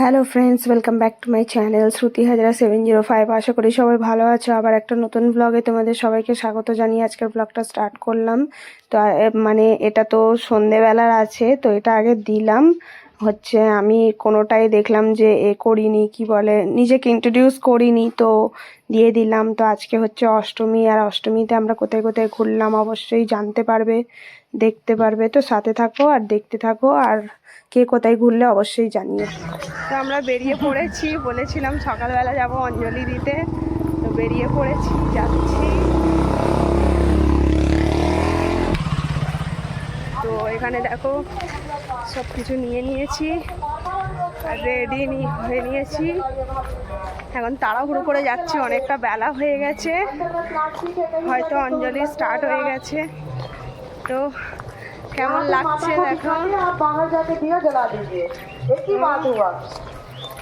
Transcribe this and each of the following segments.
Hello friends, welcome back to my channel Shruti Hazra 705। আশা করি সবাই ভালো আছো। আবার একটা নতুন ব্লগে তোমাদের সবাইকে স্বাগত জানিয়ে আজকের ব্লগটা স্টার্ট করলাম। তো মানে এটা তো সন্ধেবেলার আছে, তো এটা আগে দিলাম। আমি কোনোটাই দেখলাম যে করিনি, কি বলে, নিজেকে ইন্ট্রোডিউস করিনি, তো দিয়ে দিলাম। তো আজকে হচ্ছে অষ্টমী, আর অষ্টমীতে আমরা কোথায় কোথায় ঘুরলাম অবশ্যই জানতে পারবে, দেখতে পারবে। তো সাথে থাকো আর দেখতে থাকো, আর কে কোথায় ঘুরলে অবশ্যই জানিয়ে। তো আমরা বেরিয়ে পড়েছি, বলেছিলাম সকালবেলা যাব অঞ্জলি দিতে, তো বেরিয়ে পড়েছি, যাচ্ছি। তো এখানে দেখো সব কিছু নিয়ে নিয়েছি আর রেডি হয়ে নিয়েছি। এখন তাড়াহুড়ো করে যাচ্ছি, অনেকটা বেলা হয়ে গেছে, হয়তো অঞ্জলি স্টার্ট হয়ে গেছে। তো কেমন লাগছে দেখো।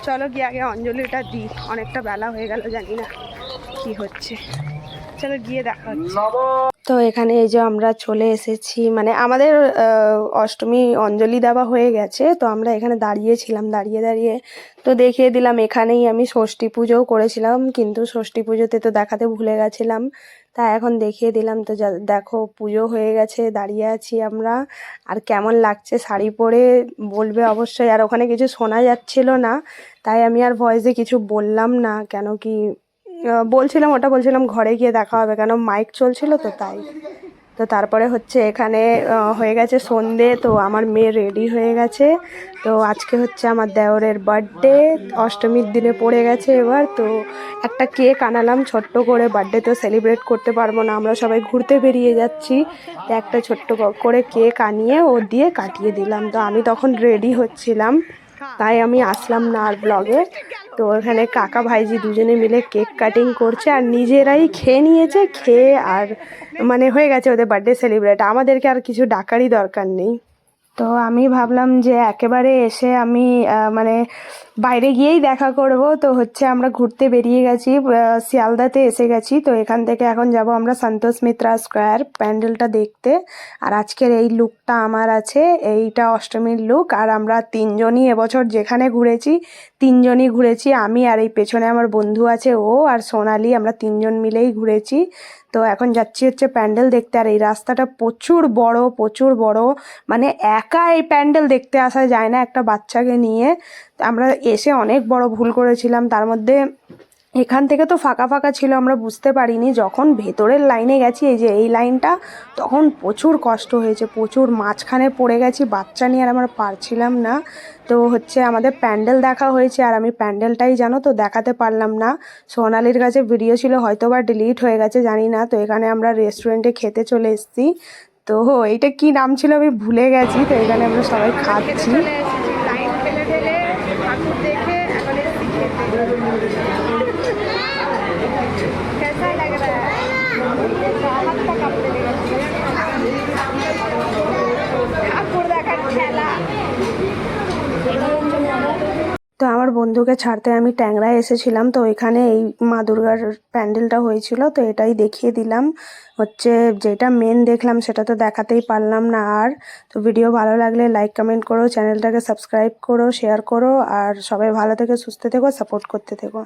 চলো গিয়ে আগে অঞ্জলিটা দিই, অনেকটা বেলা হয়ে গেল, জানি না কি হচ্ছে। চলো গিয়ে দেখা হচ্ছে। তো এখানে এই যে আমরা চলে এসেছি, মানে আমাদের অষ্টমী অঞ্জলি দেওয়া হয়ে গেছে। তো আমরা এখানে দাঁড়িয়েছিলাম, দাঁড়িয়ে দাঁড়িয়ে তো দেখিয়ে দিলাম। এখানেই আমি ষষ্ঠী পুজোও করেছিলাম, কিন্তু ষষ্ঠী পুজোতে তো দেখাতে ভুলে গেছিলাম, তা এখন দেখিয়ে দিলাম। তো দেখো পুজো হয়ে গেছে, দাঁড়িয়ে আছি আমরা। আর কেমন লাগছে শাড়ি পরে বলবে অবশ্যই। আর ওখানে কিছু শোনা যাচ্ছিল না, তাই আমি আর ভয়েসে কিছু বললাম না, কেন কি বলছিলাম ঘরে গিয়ে দেখা হবে, কেন মাইক চলছিল তো তাই। তো তারপরে এখানে হয়ে গেছে সন্ধে, তো আমার মেয়ে রেডি হয়ে গেছে। তো আজকে আমার দেওরের বার্থডে, অষ্টমীর দিনে পড়ে গেছে এবার। তো একটা কেক আনালাম ছোট্ট করে, বার্থডে তো সেলিব্রেট করতে পারবো না, আমরা সবাই ঘুরতে বেরিয়ে যাচ্ছি। তো একটা ছোট্ট করে কেক আনিয়ে ও দিয়ে কাটিয়ে দিলাম। তো আমি তখন রেডি হচ্ছিলাম, তাই আমি আসলাম না আর ব্লগে। তো এখানে কাকা ভাইজি দুজনে মিলে কেক কাটিং করছে, আর নিজেরাই খেয়ে নিয়েছে, খেয়ে আর মানে হয়ে গেছে ওদের বার্থডে সেলিব্রেট, আমাদেরকে আর কিছু ডাকারই দরকার নেই। তো আমি ভাবলাম যে একেবারে এসে আমি মানে বাইরে গিয়েই দেখা করব। তো আমরা ঘুরতে বেরিয়ে গেছি, শিয়ালদাতে এসে গেছি। তো এখান থেকে এখন যাব আমরা সন্তোষ মিত্রা স্কোয়ার প্যান্ডেলটা দেখতে। আর আজকের এই লুকটা আমার আছে, এইটা অষ্টমীর লুক। আর আমরা তিনজনই এবছর যেখানে ঘুরেছি, তিনজনই ঘুরেছি, আমি আর এই পেছনে আমার বন্ধু আছে ও আর সোনালি, আমরা তিনজন মিলেই ঘুরেছি। তো এখন যাচ্ছি প্যান্ডেল দেখতে। আর এই রাস্তাটা প্রচুর বড়, প্রচুর বড়, মানে একা এই প্যান্ডেল দেখতে আসা যায় না একটা বাচ্চাকে নিয়ে। আমরা এসে অনেক বড় ভুল করেছিলাম। তার মধ্যে এখান থেকে তো ফাঁকা ফাঁকা ছিল, আমরা বুঝতে পারিনি। যখন ভেতরের লাইনে গেছি, এই যে এই লাইনটা, তখন প্রচুর কষ্ট হয়েছে, প্রচুর মাঝখানে পড়ে গেছি বাচ্চা নিয়ে, আর আমরা পারছিলাম না। তো আমাদের প্যান্ডেল দেখা হয়েছে, আর আমি প্যান্ডেলটাই জানো তো দেখাতে পারলাম না। সোনালির কাছে ভিডিও ছিল, হয়তো বা ডিলিট হয়ে গেছে, জানি না। তো এখানে আমরা রেস্টুরেন্টে খেতে চলে এসেছি। তো এইটা কি নাম ছিল আমি ভুলে গেছি। তো এখানে আমরা সবাই খাচ্ছি। তো আমার বন্ধুকে ছাড়তে আমি ট্যাংরায় এসেছিলাম, তো এখানে এই মা দুর্গার প্যান্ডেলটা হয়েছিল, তো এটাই দেখিয়ে দিলাম। যেটা মেন দেখলাম সেটা তো দেখাতেই পারলাম না আর। তো ভিডিও ভালো লাগলে লাইক কমেন্ট করো, চ্যানেলটাকে সাবস্ক্রাইব করো, শেয়ার করো, আর সবাই ভালো থেকে সুস্থ থেকো, সাপোর্ট করতে থেকো।